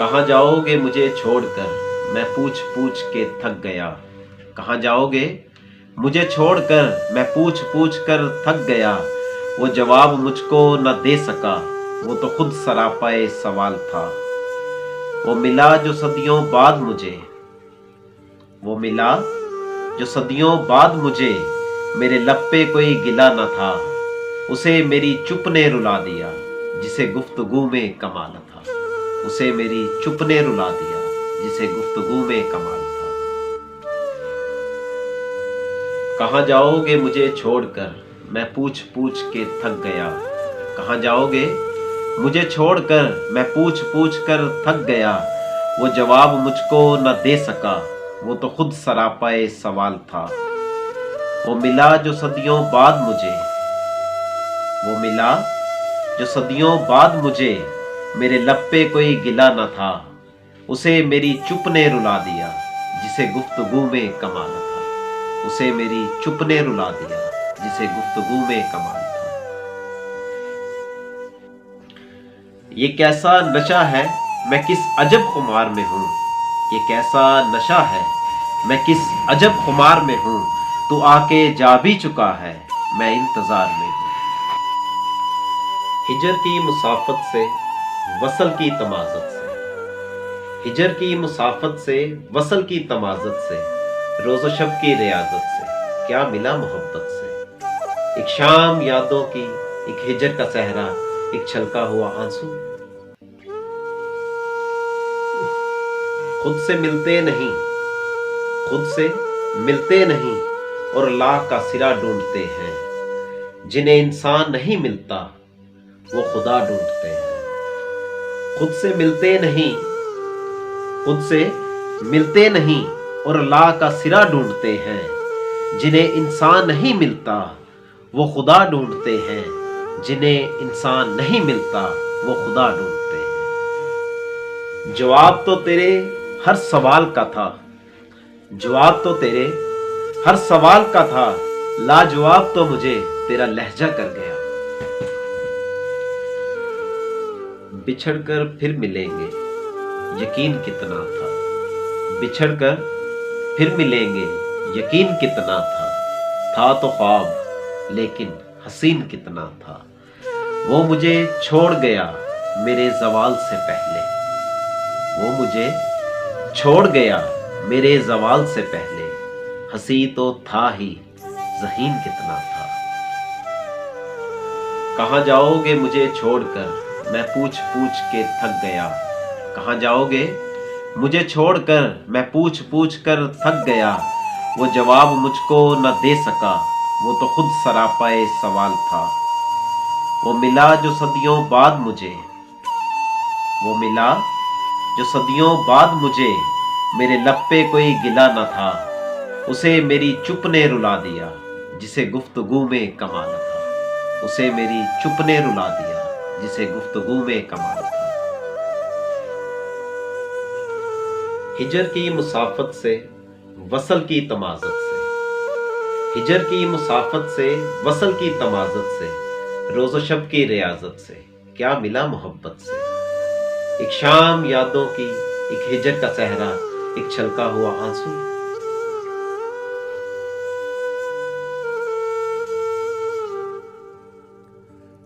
कहाँ जाओगे मुझे छोड़कर, मैं पूछ पूछ के थक गया। कहाँ जाओगे मुझे छोड़कर, मैं पूछ पूछ कर थक गया। वो जवाब मुझको न दे सका, वो तो खुद सरापाए सवाल था। वो मिला जो सदियों बाद मुझे, वो मिला जो सदियों बाद मुझे, मेरे लब पे कोई गिला न था। उसे मेरी चुप ने रुला दिया, जिसे गुफ्तगू में कमाल था। उसे मेरी चुप ने रुला दिया, जिसे गुफ्तगू में कमाल था। कहाँ जाओगे मुझे छोड़कर, मैं पूछ पूछ के थक गया। कहाँ जाओगे मुझे छोड़कर, मैं पूछ पूछ कर थक गया। वो जवाब मुझको न दे सका, वो तो खुद सरापाए सवाल था। वो मिला जो सदियों बाद मुझे, वो मिला जो सदियों बाद मुझे, मेरे लब पे कोई गिला न था। उसे मेरी चुप ने रुला दिया, जिसे गुफ्तगू में कमाल था। उसे मेरी चुप ने रुला दिया, जिसे गुफ्तगू में कमाल था। ये कैसा नशा है, मैं किस अजब खुमार में हूँ। ये कैसा नशा है, मैं किस अजब खुमार में हूँ। तू आके जा भी चुका है, मैं इंतजार में हूँ। हिजर की मुसाफत से, वसल की तमाज़त से, हिजर की मुसाफत से, वसल की तमाज़त से, रोज़ो शब की रियाज़त से, क्या मिला मोहब्बत से। एक शाम यादों की, एक हिजर का सहरा, एक छलका हुआ आंसू। खुद से मिलते नहीं, खुद से मिलते नहीं, और लाख का सिरा ढूंढते हैं। जिन्हें इंसान नहीं मिलता, वो खुदा ढूंढते हैं। खुद से मिलते नहीं, खुद से मिलते नहीं, और लाख का सिरा ढूंढते हैं। जिन्हें इंसान नहीं मिलता, वो खुदा ढूंढते हैं। जिन्हें इंसान नहीं मिलता, वो खुदा ढूंढते हैं। जवाब तो तेरे हर सवाल का था, जवाब तो तेरे हर सवाल का था। लाजवाब तो मुझे तेरा लहजा कर गया। बिछड़कर फिर मिलेंगे, यकीन कितना था। बिछड़कर फिर मिलेंगे, यकीन कितना था तो ख्वाब, लेकिन हसीन कितना था। वो मुझे छोड़ गया मेरे ज़वाल से पहले, वो मुझे छोड़ गया मेरे ज़वाल से पहले। हंसी तो था ही, ज़हीन कितना था। कहाँ जाओगे मुझे छोड़कर, मैं पूछ पूछ के थक गया। कहाँ जाओगे मुझे छोड़कर, मैं पूछ पूछ कर थक गया। वो जवाब मुझको न दे सका, वो तो खुद सरापाए सवाल था। वो मिला जो सदियों बाद मुझे, वो मिला जो सदियों बाद मुझे, मेरे लब पे कोई गिला न था। उसे मेरी चुप ने रुला दिया, जिसे गुफ्तगू में कमाल था। उसे मेरी चुप ने रुला दिया, जिसे गुफ्तगू में कमाल था। हिजर की मुसाफत से, वसल की तमाज़त से, हिजर की मुसाफत से, वसल की तमाज़त से, रोज़ो शब की रियाज़त से, क्या मिला मोहब्बत से। एक शाम यादों की, एक हिजर का सहरा, एक छलका हुआ आंसू।